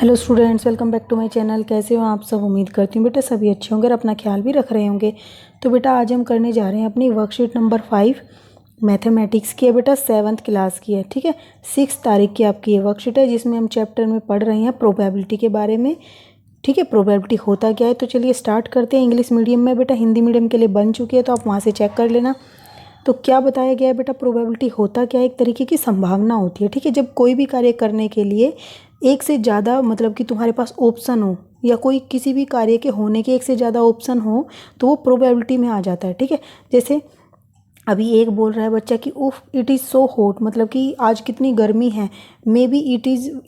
Hello students, welcome back to my channel. कैसे हो आप सब? उम्मीद करती हूँ बेटा सभी अच्छे होंगे और अपना ख्याल भी रख रहे होंगे। तो बेटा आज हम करने जा रहे हैं अपनी वर्कशीट नंबर 5 मैथमेटिक्स की है बेटा, 7th क्लास की है। ठीक है, 6 तारीख की आपकी ये वर्कशीट है जिसमें हम चैप्टर में पढ़ रहे हैं प्रोबेबिलिटी के बारे में। ठीक है, प्रोबेबिलिटी होता क्या है। तो चलिए स्टार्ट करते हैं। इंग्लिश मीडियम में बेटा, हिंदी मीडियम के लिए बन चुकी है तो आप वहाँ से चेक कर लेना। तो क्या बताया गया है बेटा, प्रोबेबिलिटी होता क्या है, एक तरीके की संभावना होती है। ठीक है, जब कोई भी कार्य करने के लिए एक से ज़्यादा मतलब कि तुम्हारे पास ऑप्शन हो या कोई किसी भी कार्य के होने के एक से ज़्यादा ऑप्शन हो तो वो प्रोबेबिलिटी में आ जाता है। ठीक है, जैसे अभी एक बोल रहा है बच्चा कि उफ इट इज़ सो हॉट, मतलब कि आज कितनी गर्मी है। May be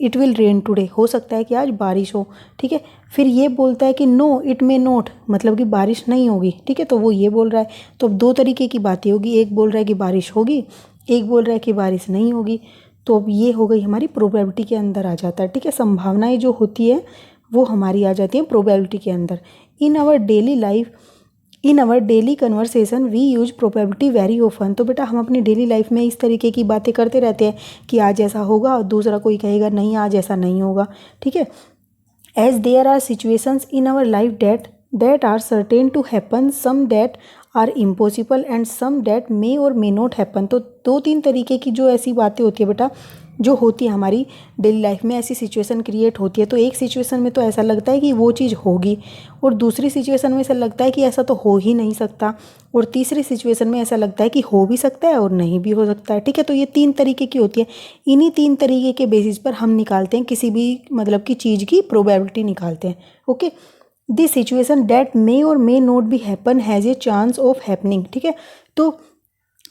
it will rain today, हो सकता है कि आज बारिश हो। ठीक है, फिर ये बोलता है कि नो इट मे नॉट, मतलब कि बारिश नहीं होगी। ठीक है, तो वो ये बोल रहा है। तो अब दो तरीके की बातें होगी, एक बोल रहा है कि बारिश होगी, एक बोल रहा है कि बारिश नहीं होगी। तो अब ये हो गई हमारी प्रोबेबिलिटी के अंदर आ जाता है। ठीक है, संभावनाएं जो होती है वो हमारी आ जाती हैं प्रोबेबिलिटी के अंदर। In our daily life, in our daily conversation we use probability very often. तो बेटा हम अपनी डेली लाइफ में इस तरीके की बातें करते रहते हैं कि आज ऐसा होगा और दूसरा कोई कहेगा नहीं आज ऐसा नहीं होगा। ठीक है, as there are situations in our life that are certain to happen, some that are impossible and some that may और मे नॉट हैपन। तो दो तीन तरीके की जो ऐसी बातें होती है बेटा, जो होती है हमारी डेली लाइफ में, ऐसी सिचुएशन क्रिएट होती है। तो एक सिचुएशन में तो ऐसा लगता है कि वो चीज़ होगी और दूसरी सिचुएशन में ऐसा लगता है कि ऐसा तो हो ही नहीं सकता, और तीसरी सिचुएशन में ऐसा लगता है कि हो भी सकता है और नहीं भी हो सकता है। ठीक है, तो ये तीन तरीके की होती है। इन्हीं तीन तरीके के बेसिस पर हम निकालते हैं किसी भी मतलब की चीज़ की प्रोबेबिलिटी निकालते हैं। Okay, the situation that may और may not be happen has a chance of happening. ठीक है, तो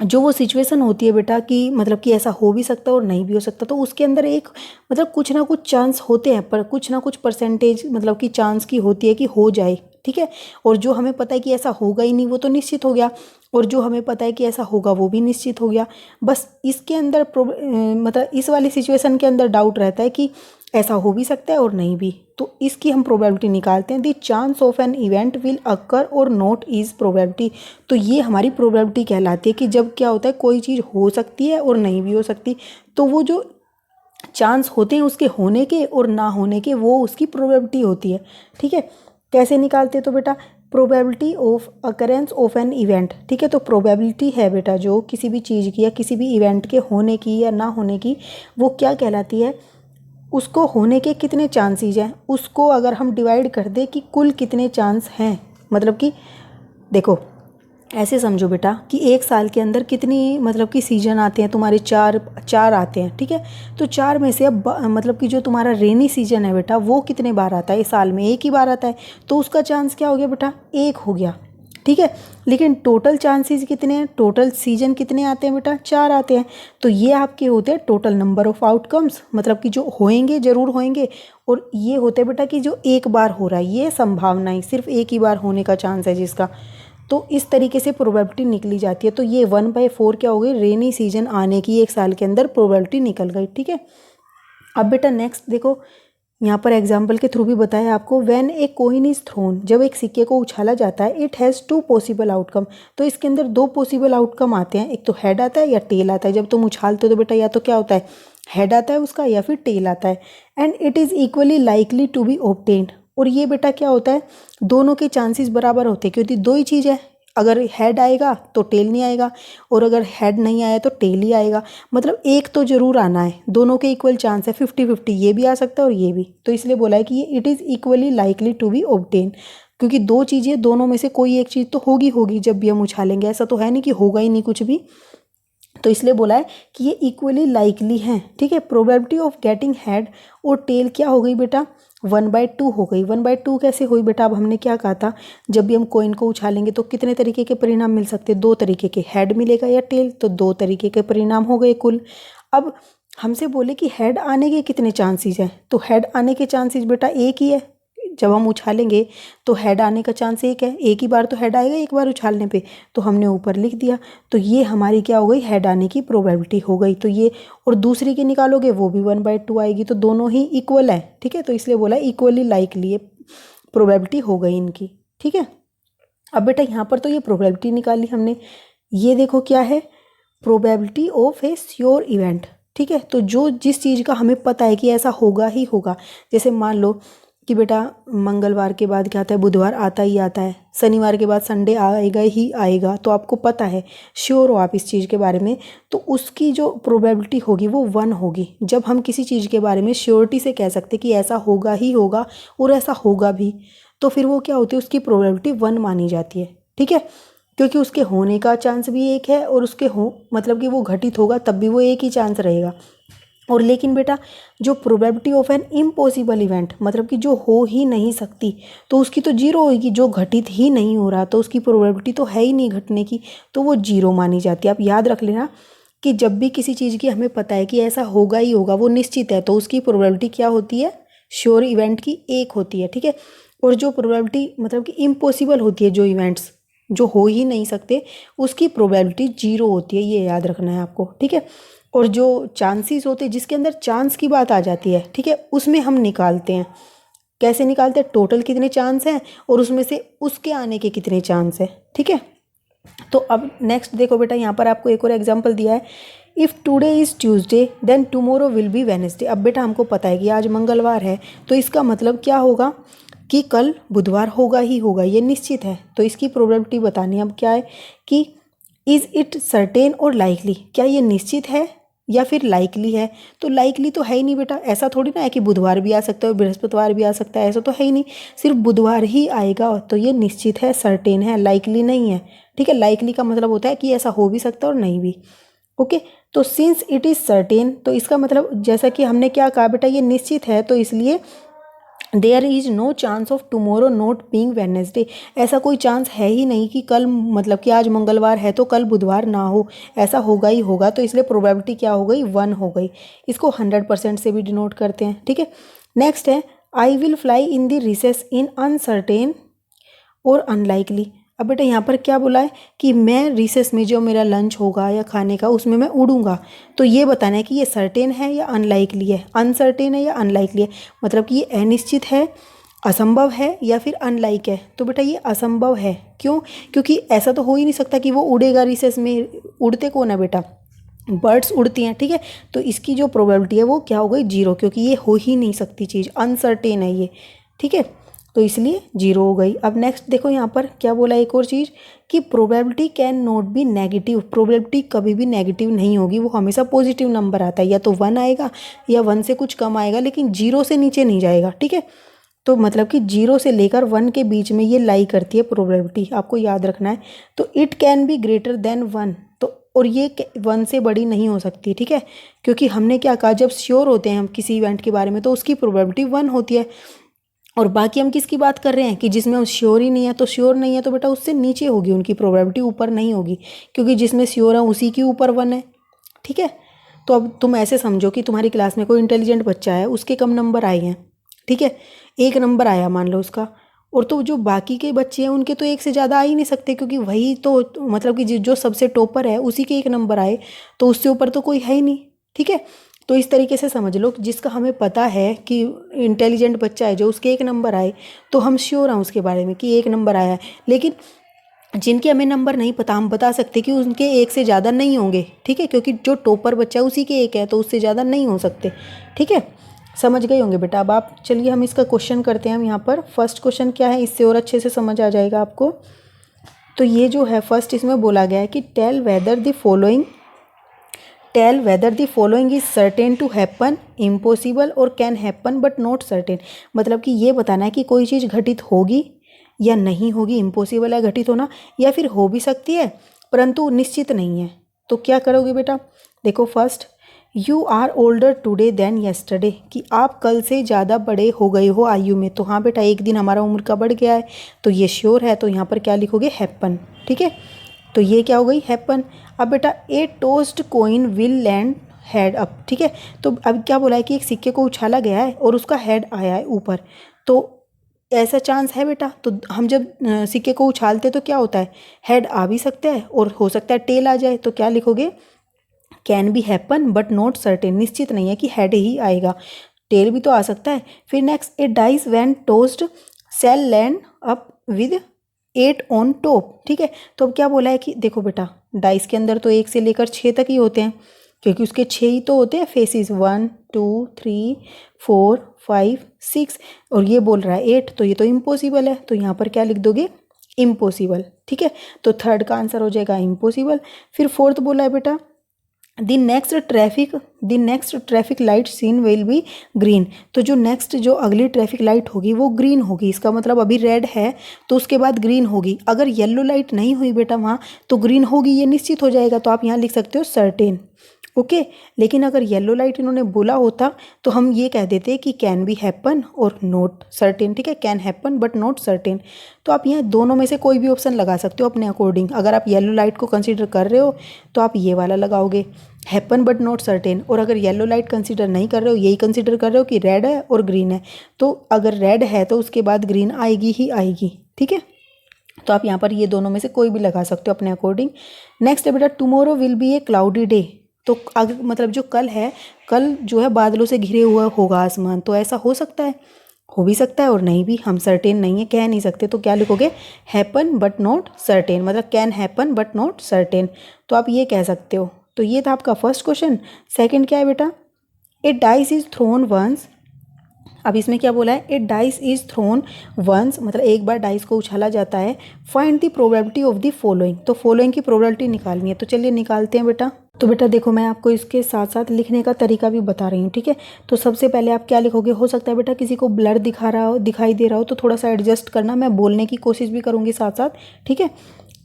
जो वो सिचुएशन होती है बेटा कि मतलब कि ऐसा हो भी सकता है और नहीं भी हो सकता, तो उसके अंदर एक मतलब कुछ ना कुछ चांस होते हैं, पर कुछ ना कुछ परसेंटेज मतलब कि चांस की होती है कि हो जाए। ठीक है, और जो हमें पता है कि ऐसा होगा ही नहीं वो तो निश्चित हो गया, और जो हमें पता है कि ऐसा होगा वो भी निश्चित हो गया। बस इसके अंदर मतलब इस वाली सिचुएशन के अंदर डाउट रहता है कि ऐसा हो भी सकता है और नहीं भी, तो इसकी हम प्रोबेबिलिटी निकालते हैं। The chance of an event will occur और नॉट इज प्रोबेबिलिटी। तो ये हमारी प्रोबेबिलिटी कहलाती है कि जब क्या होता है कोई चीज़ हो सकती है और नहीं भी हो सकती, तो वो जो चांस होते हैं उसके होने के और ना होने के, वो उसकी प्रोबेबिलिटी होती है। ठीक है, कैसे निकालते हैं? तो बेटा probability of occurrence of an event. ठीक है, तो प्रोबेबिलिटी है बेटा जो किसी भी चीज़ की या किसी भी इवेंट के होने की या ना होने की, वो क्या कहलाती है? उसको होने के कितने चांसेस हैं, उसको अगर हम डिवाइड कर दें कि कुल कितने चांस हैं। मतलब कि देखो ऐसे समझो बेटा कि एक साल के अंदर कितनी मतलब कि सीजन आते हैं तुम्हारे, चार आते हैं। ठीक है, तो चार में से अब मतलब कि जो तुम्हारा रेनी सीजन है बेटा वो कितने बार आता है? इस साल में एक ही बार आता है, तो उसका चांस क्या हो गया बेटा? एक हो गया। ठीक है, लेकिन टोटल चांसेस कितने हैं? टोटल सीजन कितने आते हैं बेटा? 4 आते हैं। तो ये आपके होते हैं टोटल नंबर ऑफ आउटकम्स, मतलब कि जो होएंगे जरूर होएंगे, और ये होते हैं बेटा कि जो एक बार हो रहा है, ये संभावनाएं सिर्फ एक ही बार होने का चांस है जिसका। तो इस तरीके से प्रोबेबिलिटी निकली जाती है। तो ये 1/4 क्या हो गई? रेनी सीजन आने की एक साल के अंदर प्रोबेबिलिटी निकल गई। ठीक है, अब बेटा नेक्स्ट देखो, यहाँ पर एग्जाम्पल के थ्रू भी बताया आपको। When a coin is throne, जब एक सिक्के को उछाला जाता है, इट हैज़ 2 पॉसिबल आउटकम। तो इसके अंदर 2 पॉसिबल आउटकम आते हैं, एक तो हेड आता है या टेल आता है। जब तुम उछालते हो तो बेटा या तो क्या होता है, हेड आता है उसका, या फिर टेल आता है। And it is equally likely to be obtained. और ये बेटा क्या होता है, दोनों के चांसेस बराबर होते हैं, क्योंकि दो ही चीज़ है। अगर हेड आएगा तो टेल नहीं आएगा, और अगर हेड नहीं आया तो टेल ही आएगा। मतलब एक तो जरूर आना है, दोनों के इक्वल चांस है, 50-50, ये भी आ सकता है और ये भी। तो इसलिए बोला है कि ये it is equally likely to be obtain, क्योंकि दो चीज़ें, दोनों में से कोई एक चीज़ तो होगी होगी जब भी हम उछालेंगे, ऐसा तो है नहीं कि होगा ही नहीं कुछ भी। तो इसलिए बोला है कि ये इक्वली लाइकली हैं। ठीक है, प्रोबेबिलिटी ऑफ गेटिंग हेड और टेल क्या हो गई बेटा? 1/2 हो गई। 1/2 कैसे हुई बेटा? अब हमने क्या कहा था, जब भी हम कॉइन को उछालेंगे तो कितने तरीके के परिणाम मिल सकते हैं? 2 तरीके के, हेड मिलेगा या टेल, तो 2 तरीके के परिणाम हो गए कुल। अब हमसे बोले कि हेड आने के कितने चांसेस हैं, तो हेड आने के चांसेस बेटा एक ही है। जब हम उछालेंगे तो हेड आने का चांस एक है, एक ही बार तो हेड आएगा एक बार उछालने पे, तो हमने ऊपर लिख दिया। तो ये हमारी क्या हो गई? हेड आने की प्रोबेबिलिटी हो गई। तो ये, और दूसरी की निकालोगे वो भी 1/2 आएगी, तो दोनों ही इक्वल है। ठीक है, तो इसलिए बोला इक्वली लाइकली प्रोबेबिलिटी हो गई इनकी। ठीक है, अब बेटा यहाँ पर तो ये प्रोबेबिलिटी निकाली हमने। ये देखो क्या है, probability of A sure event. ठीक है। तो जो जिस चीज़ का हमें पता है कि ऐसा होगा ही होगा, जैसे मान लो कि बेटा मंगलवार के बाद क्या आता है, बुधवार आता ही आता है, शनिवार के बाद संडे आएगा ही आएगा, तो आपको पता है, श्योर हो आप इस चीज़ के बारे में, तो उसकी जो प्रोबेबिलिटी होगी वो 1 होगी। जब हम किसी चीज़ के बारे में श्योरिटी से कह सकते कि ऐसा होगा ही होगा और ऐसा होगा भी, तो फिर वो क्या होती है, उसकी प्रोबेबिलिटी 1 मानी जाती है। ठीक है, क्योंकि उसके होने का चांस भी एक है और उसके मतलब कि वो घटित होगा तब भी वो एक ही चांस रहेगा। और लेकिन बेटा जो probability of an impossible event, मतलब कि जो हो ही नहीं सकती, तो उसकी तो 0 होगी। जो घटित ही नहीं हो रहा तो उसकी प्रोबेबिलिटी तो है ही नहीं घटने की, तो वो 0 मानी जाती है। आप याद रख लेना कि जब भी किसी चीज़ की हमें पता है कि ऐसा होगा ही होगा, वो निश्चित है, तो उसकी प्रोबेबिलिटी क्या होती है, श्योर इवेंट की 1 होती है। ठीक है, और जो प्रोबेबिलिटी मतलब कि इम्पॉसिबल होती है, जो इवेंट्स जो हो ही नहीं सकते, उसकी प्रोबेबिलिटी 0 होती है, ये याद रखना है आपको। ठीक है, और जो चांसेस होते हैं, जिसके अंदर चांस की बात आ जाती है, ठीक है, उसमें हम निकालते हैं। कैसे निकालते हैं, टोटल कितने चांस हैं और उसमें से उसके आने के कितने चांस हैं। ठीक है, तो अब नेक्स्ट देखो बेटा, यहाँ पर आपको एक और एग्जांपल दिया है, if today is Tuesday then tomorrow will be Wednesday. अब बेटा हमको पता है कि आज मंगलवार है, तो इसका मतलब क्या होगा कि कल बुधवार होगा ही होगा, ये निश्चित है। तो इसकी प्रोबेबिलिटी बतानी अब क्या है कि इज़ इट सर्टेन और लाइकली, क्या ये निश्चित है या फिर लाइकली है। तो लाइकली तो है ही नहीं बेटा, ऐसा थोड़ी ना है कि बुधवार भी आ सकता है, बृहस्पतिवार भी आ सकता है, ऐसा तो है ही नहीं, सिर्फ बुधवार ही आएगा, तो ये निश्चित है, सर्टेन है, लाइकली नहीं है। ठीक है, लाइकली का मतलब होता है कि ऐसा हो भी सकता है और नहीं भी। ओके, तो सिंस इट इज़ सर्टेन, तो इसका मतलब जैसा कि हमने क्या कहा बेटा, ये निश्चित है, तो इसलिए there is no chance of tomorrow not being Wednesday, ऐसा कोई चांस है ही नहीं कि कल, मतलब कि आज मंगलवार है तो कल बुधवार ना हो, ऐसा होगा ही होगा, तो इसलिए प्रोबेबिलिटी क्या हो गई, 1 हो गई। इसको 100% से भी डिनोट करते हैं। ठीक है, नेक्स्ट है I will fly in the recess in uncertain और अनलाइकली। अब बेटा यहाँ पर क्या बोला है कि मैं रिसेस में जो मेरा लंच होगा या खाने का, उसमें मैं उड़ूंगा, तो ये बताना है कि ये सर्टेन है या अनलाइकली है, अनसर्टेन है या अनलाइकली है, मतलब कि ये अनिश्चित है, असंभव है या फिर अनलाइक है। तो बेटा ये असंभव है, क्यों, क्योंकि ऐसा तो हो ही नहीं सकता कि वो उड़ेगा रिसेस में। उड़ते कौन है बेटा, बर्ड्स उड़ती हैं। ठीक है, तो इसकी जो प्रोबेबिलिटी है वो क्या हो गई, 0, क्योंकि ये हो ही नहीं सकती चीज़, अनसर्टेन है ये। ठीक है, तो इसलिए 0 हो गई। अब नेक्स्ट देखो यहाँ पर क्या बोला, एक और चीज़ कि probability can not be negative, probability कभी भी नेगेटिव नहीं होगी, वो हमेशा पॉजिटिव नंबर आता है, या तो 1 आएगा या 1 से कुछ कम आएगा, लेकिन 0 से नीचे नहीं जाएगा। ठीक है, तो मतलब कि 0 से लेकर 1 के बीच में ये लाई करती है प्रोबेबिलिटी, आपको याद रखना है। तो it can be greater than 1, तो और ये 1 से बड़ी नहीं हो सकती। ठीक है, क्योंकि हमने क्या कहा, जब श्योर होते हैं हम किसी इवेंट के बारे में तो उसकी प्रोबेबिलिटी 1 होती है, और बाकी हम किसकी बात कर रहे हैं कि जिसमें वो श्योर ही नहीं है, तो श्योर नहीं है तो बेटा उससे नीचे होगी उनकी प्रोबेबिलिटी, ऊपर नहीं होगी, क्योंकि जिसमें श्योर है उसी के ऊपर 1 है। ठीक है, तो अब तुम ऐसे समझो कि तुम्हारी क्लास में कोई इंटेलिजेंट बच्चा है, उसके कम नंबर आए हैं। ठीक है, 1 नंबर आया मान लो उसका, और तो जो बाकी के बच्चे हैं उनके तो 1 से ज़्यादा आ ही नहीं सकते, क्योंकि वही तो मतलब कि जो सबसे टॉपर है उसी के 1 नंबर आए, तो उससे ऊपर तो कोई है ही नहीं। ठीक है, तो इस तरीके से समझ लो, जिसका हमें पता है कि इंटेलिजेंट बच्चा है, जो उसके 1 नंबर आए, तो हम श्योर हैं उसके बारे में कि 1 नंबर आया है। लेकिन जिनके हमें नंबर नहीं पता, हम बता सकते कि उनके 1 से ज़्यादा नहीं होंगे। ठीक है, क्योंकि जो टॉपर बच्चा है उसी के 1 है, तो उससे ज़्यादा नहीं हो सकते। ठीक है, समझ गए होंगे बेटा। अब आप चलिए हम इसका क्वेश्चन करते हैं। हम यहाँ पर फर्स्ट क्वेश्चन क्या है, इससे और अच्छे से समझ आ जाएगा आपको। तो ये जो है फर्स्ट, इसमें बोला गया है कि tell whether the following is certain to happen, impossible और can happen but not certain. मतलब कि ये बताना है कि कोई चीज़ घटित होगी या नहीं होगी, इम्पॉसिबल है घटित होना, या फिर हो भी सकती है परंतु निश्चित नहीं है। तो क्या करोगे बेटा, देखो first, you are older today than yesterday, कि आप कल से ज़्यादा बड़े हो गए हो आयु में। तो हाँ बेटा, एक दिन हमारा उम्र का बढ़ गया है, तो ये श्योर है, तो यहाँ पर क्या लिखोगे, हैपन। ठीक है, तो ये क्या हो गई, हैपन। अब बेटा a tossed coin will land head up. ठीक है, तो अब क्या बोला है कि एक सिक्के को उछाला गया है और उसका हेड आया है ऊपर, तो ऐसा चांस है बेटा। तो हम जब सिक्के को उछालते तो क्या होता है, हेड आ भी सकता है और हो सकता है टेल आ जाए। तो क्या लिखोगे, can be happen but not certain, निश्चित नहीं है कि हेड ही आएगा, टेल भी तो आ सकता है। फिर next, a dice when tossed shall land up with 8 on top. ठीक है, तो अब क्या बोला है कि देखो बेटा, डाइस के अंदर तो 1 से लेकर 6 तक ही होते हैं, क्योंकि उसके 6 ही तो होते हैं फेसेस, 1 2 3 4 5 6, और ये बोल रहा है 8, तो ये तो इम्पॉसिबल है, तो यहाँ पर क्या लिख दोगे, इम्पॉसिबल। ठीक है, तो थर्ड का आंसर हो जाएगा इम्पॉसिबल। फिर फोर्थ बोला है बेटा the next traffic light seen will be green, तो जो अगली ट्रैफिक लाइट होगी वो ग्रीन होगी। इसका मतलब अभी रेड है तो उसके बाद ग्रीन होगी। अगर येलो लाइट नहीं हुई बेटा वहाँ तो ग्रीन होगी, ये निश्चित हो जाएगा। तो आप यहाँ लिख सकते हो सर्टेन। ओके, लेकिन अगर येलो लाइट इन्होंने बोला होता तो हम ये कह देते कि कैन बी हैपन और नॉट सर्टेन। ठीक है, can happen but not certain. तो आप यहाँ दोनों में से कोई भी ऑप्शन लगा सकते हो अपने अकॉर्डिंग। अगर आप येलो लाइट को कंसीडर कर रहे हो तो आप ये वाला लगाओगे, हैपन बट नॉट सर्टेन। और अगर येलो लाइट कंसीडर नहीं कर रहे हो, यही कंसीडर कर रहे हो कि रेड है और ग्रीन है, तो अगर रेड है तो उसके बाद ग्रीन आएगी ही आएगी। ठीक है, तो आप यहाँ पर ये दोनों में से कोई भी लगा सकते हो अपने अकॉर्डिंग। नेक्स्ट है बेटा tomorrow will B A cloudy day, तो मतलब जो कल है, कल जो है बादलों से घिरे हुआ होगा आसमान, तो ऐसा हो सकता है, हो भी सकता है और नहीं भी, हम सर्टेन नहीं है, कह नहीं सकते। तो क्या लिखोगे, हैपन बट नॉट सर्टेन, मतलब can happen but not certain, तो आप ये कह सकते हो। तो ये था आपका फर्स्ट क्वेश्चन। सेकंड क्या है बेटा, ए डाइस इज थ्रोन वंस, अब इसमें क्या बोला है, ए डाइस इज थ्रोन वंस, मतलब एक बार डाइस को उछाला जाता है। Find the probability of the following, तो फॉलोइंग की प्रोबेबिलिटी निकालनी है। तो चलिए निकालते हैं बेटा। तो बेटा देखो मैं आपको इसके साथ साथ लिखने का तरीका भी बता रही हूँ। ठीक है, तो सबसे पहले आप क्या लिखोगे, हो सकता है बेटा किसी को ब्लर दिखाई दे रहा हो तो थोड़ा सा एडजस्ट करना, मैं बोलने की कोशिश भी करूँगी साथ साथ। ठीक है,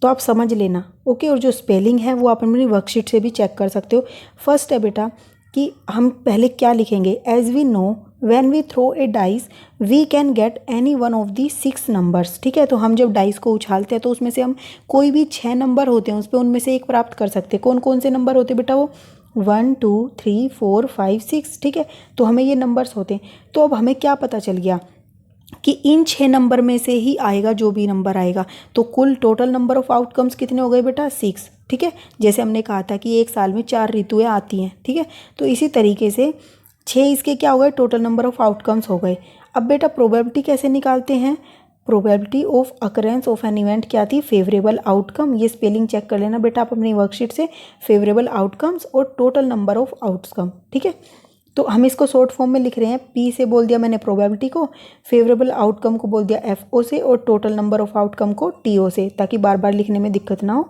तो आप समझ लेना। ओके, और जो स्पेलिंग है वो आप अपनी वर्कशीट से भी चेक कर सकते हो। फर्स्ट है बेटा कि हम पहले क्या लिखेंगे, as we know when we throw a dice we can get any one of the 6 numbers. ठीक है, तो हम जब डाइस को उछालते हैं तो उसमें से हम कोई भी 6 नंबर होते हैं उस पर, उनमें से एक प्राप्त कर सकते हैं। कौन कौन से नंबर होते हैं बेटा, वो 1 2 3 4 5 6। ठीक है, तो हमें ये नंबर्स होते हैं। तो अब हमें क्या पता चल गया कि इन 6 नंबर में से ही आएगा जो भी नंबर आएगा। तो कुल टोटल नंबर ऑफ आउटकम्स कितने हो गए बेटा, 6। ठीक है, जैसे हमने कहा था कि एक साल में 4 ऋतुएं आती हैं। ठीक है, तो इसी तरीके से 6 इसके क्या हो गए, टोटल नंबर ऑफ आउटकम्स हो गए। अब बेटा प्रोबेबिलिटी कैसे निकालते हैं, probability of occurrence of an event क्या थी, फेवरेबल आउटकम। ये स्पेलिंग चेक कर लेना बेटा आप अपनी वर्कशीट से, फेवरेबल आउटकम्स और टोटल नंबर ऑफ आउटकम। ठीक है, तो हम इसको शॉर्ट फॉर्म में लिख रहे हैं, पी से बोल दिया मैंने प्रोबेबिलिटी को, फेवरेबल आउटकम को बोल दिया एफ ओ से, और टोटल नंबर ऑफ आउटकम को टी ओ से, ताकि बार बार लिखने में दिक्कत ना हो।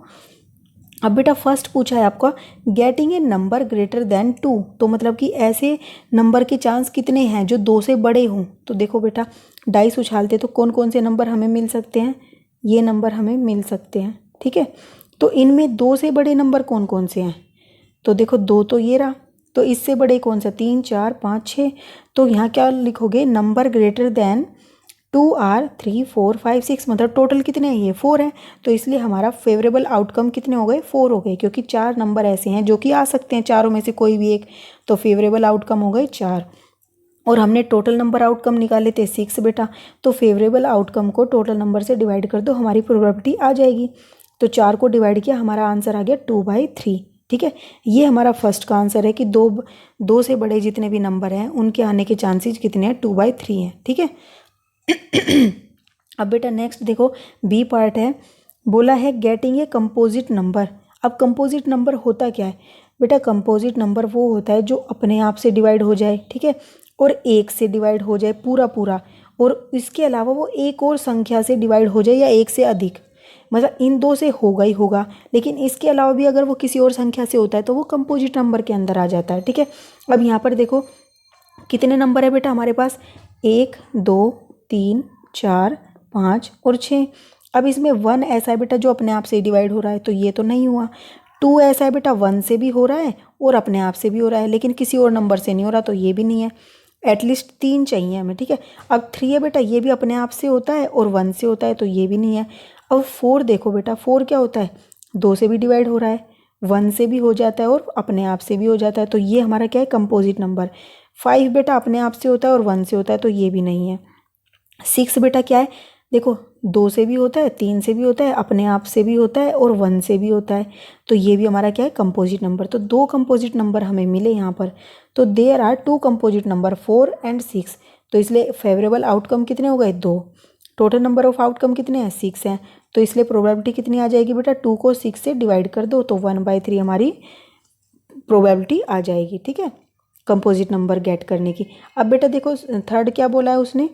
अब बेटा फर्स्ट पूछा है आपका getting a number greater than 2, तो मतलब कि ऐसे नंबर के चांस कितने हैं जो 2 से बड़े हों। तो देखो बेटा डाइस उछालते तो कौन कौन से नंबर हमें मिल सकते हैं, ये नंबर हमें मिल सकते हैं। ठीक है, तो इनमें 2 से बड़े नंबर कौन कौन से हैं, तो देखो 2 तो ये रहा, तो इससे बड़े कौन सा, 3 4 5 6। तो यहाँ क्या लिखोगे, नंबर ग्रेटर देन 2 आर 3 4 5 6, मतलब टोटल कितने हैं, ये 4 है। तो इसलिए हमारा फेवरेबल आउटकम कितने हो गए, 4 हो गए, क्योंकि 4 नंबर ऐसे हैं जो कि आ सकते हैं चारों में से कोई भी एक, तो फेवरेबल आउटकम हो गए 4। और हमने टोटल नंबर आउटकम निकाले थे 6 बेटा, तो फेवरेबल आउटकम को टोटल नंबर से डिवाइड कर दो, हमारी प्रोबेबिलिटी आ जाएगी। तो 4 को डिवाइड किया, हमारा आंसर आ गया 2/3। ठीक है, ये हमारा फर्स्ट का आंसर है कि दो से बड़े जितने भी नंबर हैं उनके आने के चांसेस कितने हैं, 2/3 हैं। ठीक है, अब बेटा नेक्स्ट देखो बी पार्ट है, बोला है गेटिंग ए कंपोजिट नंबर। अब कंपोजिट नंबर होता क्या है बेटा, कंपोजिट नंबर वो होता है जो अपने आप से डिवाइड हो जाए। ठीक है, और 1 से डिवाइड हो जाए पूरा पूरा, और इसके अलावा वो एक और संख्या से डिवाइड हो जाए या 1 से अधिक, मतलब इन 2 से होगा ही होगा, लेकिन इसके अलावा भी अगर वो किसी और संख्या से होता है तो वो कंपोजिट नंबर के अंदर आ जाता है। ठीक है, अब यहाँ पर देखो कितने नंबर है बेटा हमारे पास, 1 2 3 4 5 और 6। अब इसमें 1 ऐसा है बेटा जो अपने आप से डिवाइड हो रहा है, तो ये तो नहीं हुआ। 2 ऐसा है बेटा 1 से भी हो रहा है और अपने आप से भी हो रहा है, लेकिन किसी और नंबर से नहीं हो रहा, तो ये भी नहीं है। एटलीस्ट 3 चाहिए हमें। ठीक है, अब 3 है बेटा, ये भी अपने आप से होता है और 1 से होता है, तो ये भी नहीं है। अब 4 देखो बेटा, 4 क्या होता है, 2 से भी डिवाइड हो रहा है, 1 से भी हो जाता है और अपने आप से भी हो जाता है, तो ये हमारा क्या है, कंपोजिट नंबर। 5 बेटा अपने आप से होता है और 1 से होता है, तो ये भी नहीं है। 6 बेटा क्या है, देखो 2 से भी होता है, 3 से भी होता है, अपने आप से भी होता है और 1 से भी होता है, तो ये भी हमारा क्या है, कंपोजिट नंबर। तो 2 कंपोजिट नंबर हमें मिले यहाँ पर। तो there are 2 composite number 4 and 6, तो इसलिए फेवरेबल आउटकम कितने हो गए, 2। टोटल नंबर ऑफ आउटकम कितने हैं, 6 हैं, तो इसलिए प्रोबेबिलिटी कितनी आ जाएगी बेटा, 2 को 6 से डिवाइड कर दो तो 1/3 हमारी प्रोबेबिलिटी आ जाएगी। 2 को 6 से डिवाइड कर दो तो 1/3 हमारी प्रोबेबिलिटी आ जाएगी। प्रोबेबिलिटी आ जाएगी। ठीक है, कंपोजिट नंबर गेट करने की। अब बेटा देखो थर्ड क्या बोला है उसने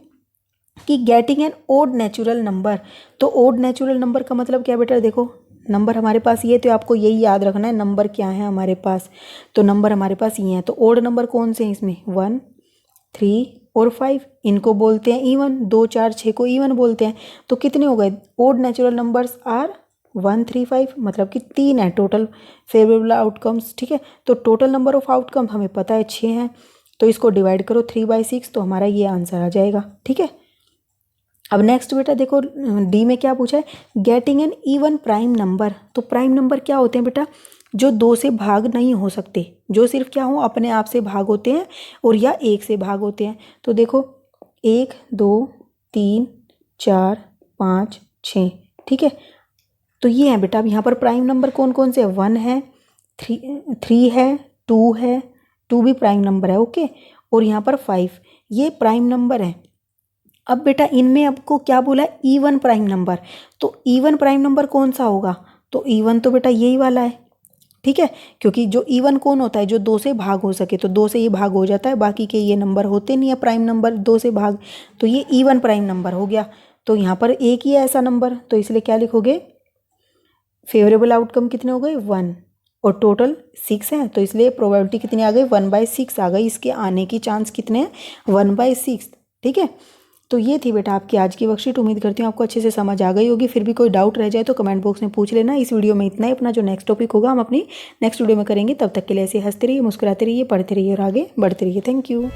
कि getting an odd natural number. तो ओड नेचुरल नंबर का मतलब क्या बेटा, देखो नंबर हमारे पास ये, तो आपको यही याद रखना है नंबर क्या है हमारे पास। तो नंबर हमारे पास ये हैं, तो ओड नंबर कौन से हैं इसमें, 1, 3 और 5, इनको बोलते हैं इवन। 2, 4, 6 को इवन बोलते हैं। तो कितने हो गए, ओड नेचुरल नंबर्स आर 1, 3, 5, मतलब कि 3 है टोटल फेवरेबल आउटकम्स। ठीक है, तो टोटल नंबर ऑफ आउटकम हमें पता है 6 हैं, तो इसको डिवाइड करो 3/6, तो हमारा ये आंसर आ जाएगा। ठीक है, अब नेक्स्ट बेटा देखो डी में क्या पूछा है, getting an even prime number. तो प्राइम नंबर क्या होते हैं बेटा, जो 2 से भाग नहीं हो सकते, जो सिर्फ क्या हो, अपने आप से भाग होते हैं और या 1 से भाग होते हैं। तो देखो 1, 2, 3, 4, 5, 6। ठीक है, तो ये है बेटा। अब यहाँ पर प्राइम नंबर कौन कौन से है, 1 है, 3 है, 2 है, 2 भी प्राइम नंबर है। ओके, और यहाँ पर 5, ये प्राइम नंबर है। अब बेटा इनमें आपको क्या बोला है, इवन प्राइम नंबर। तो इवन प्राइम नंबर कौन सा होगा, तो इवन तो बेटा यही वाला है। ठीक है, क्योंकि जो इवन कौन होता है, जो 2 से भाग हो सके, तो 2 से ये भाग हो जाता है, बाकी के ये नंबर होते नहीं है प्राइम नंबर 2 से भाग, तो ये इवन प्राइम नंबर हो गया। तो यहाँ पर एक ही है ऐसा नंबर, तो इसलिए क्या लिखोगे, फेवरेबल आउटकम कितने हो गए, 1, और टोटल 6 है, तो इसलिए प्रोबेबिलिटी कितनी आ गई, 1/6 आ गई। इसके आने की चांस कितने हैं, 1/6। ठीक है, तो ये थी बेटा आपकी आज की वर्कशीट। उम्मीद करती हूँ आपको अच्छे से समझ आ गई होगी। फिर भी कोई डाउट रह जाए तो कमेंट बॉक्स में पूछ लेना। इस वीडियो में इतना ही। अपना जो नेक्स्ट टॉपिक होगा हम अपनी नेक्स्ट वीडियो में करेंगे। तब तक के लिए ऐसे हंसते रहिए, मुस्कुराते रहिए, पढ़ते रहिए और आगे बढ़ते रहिए। Thank you.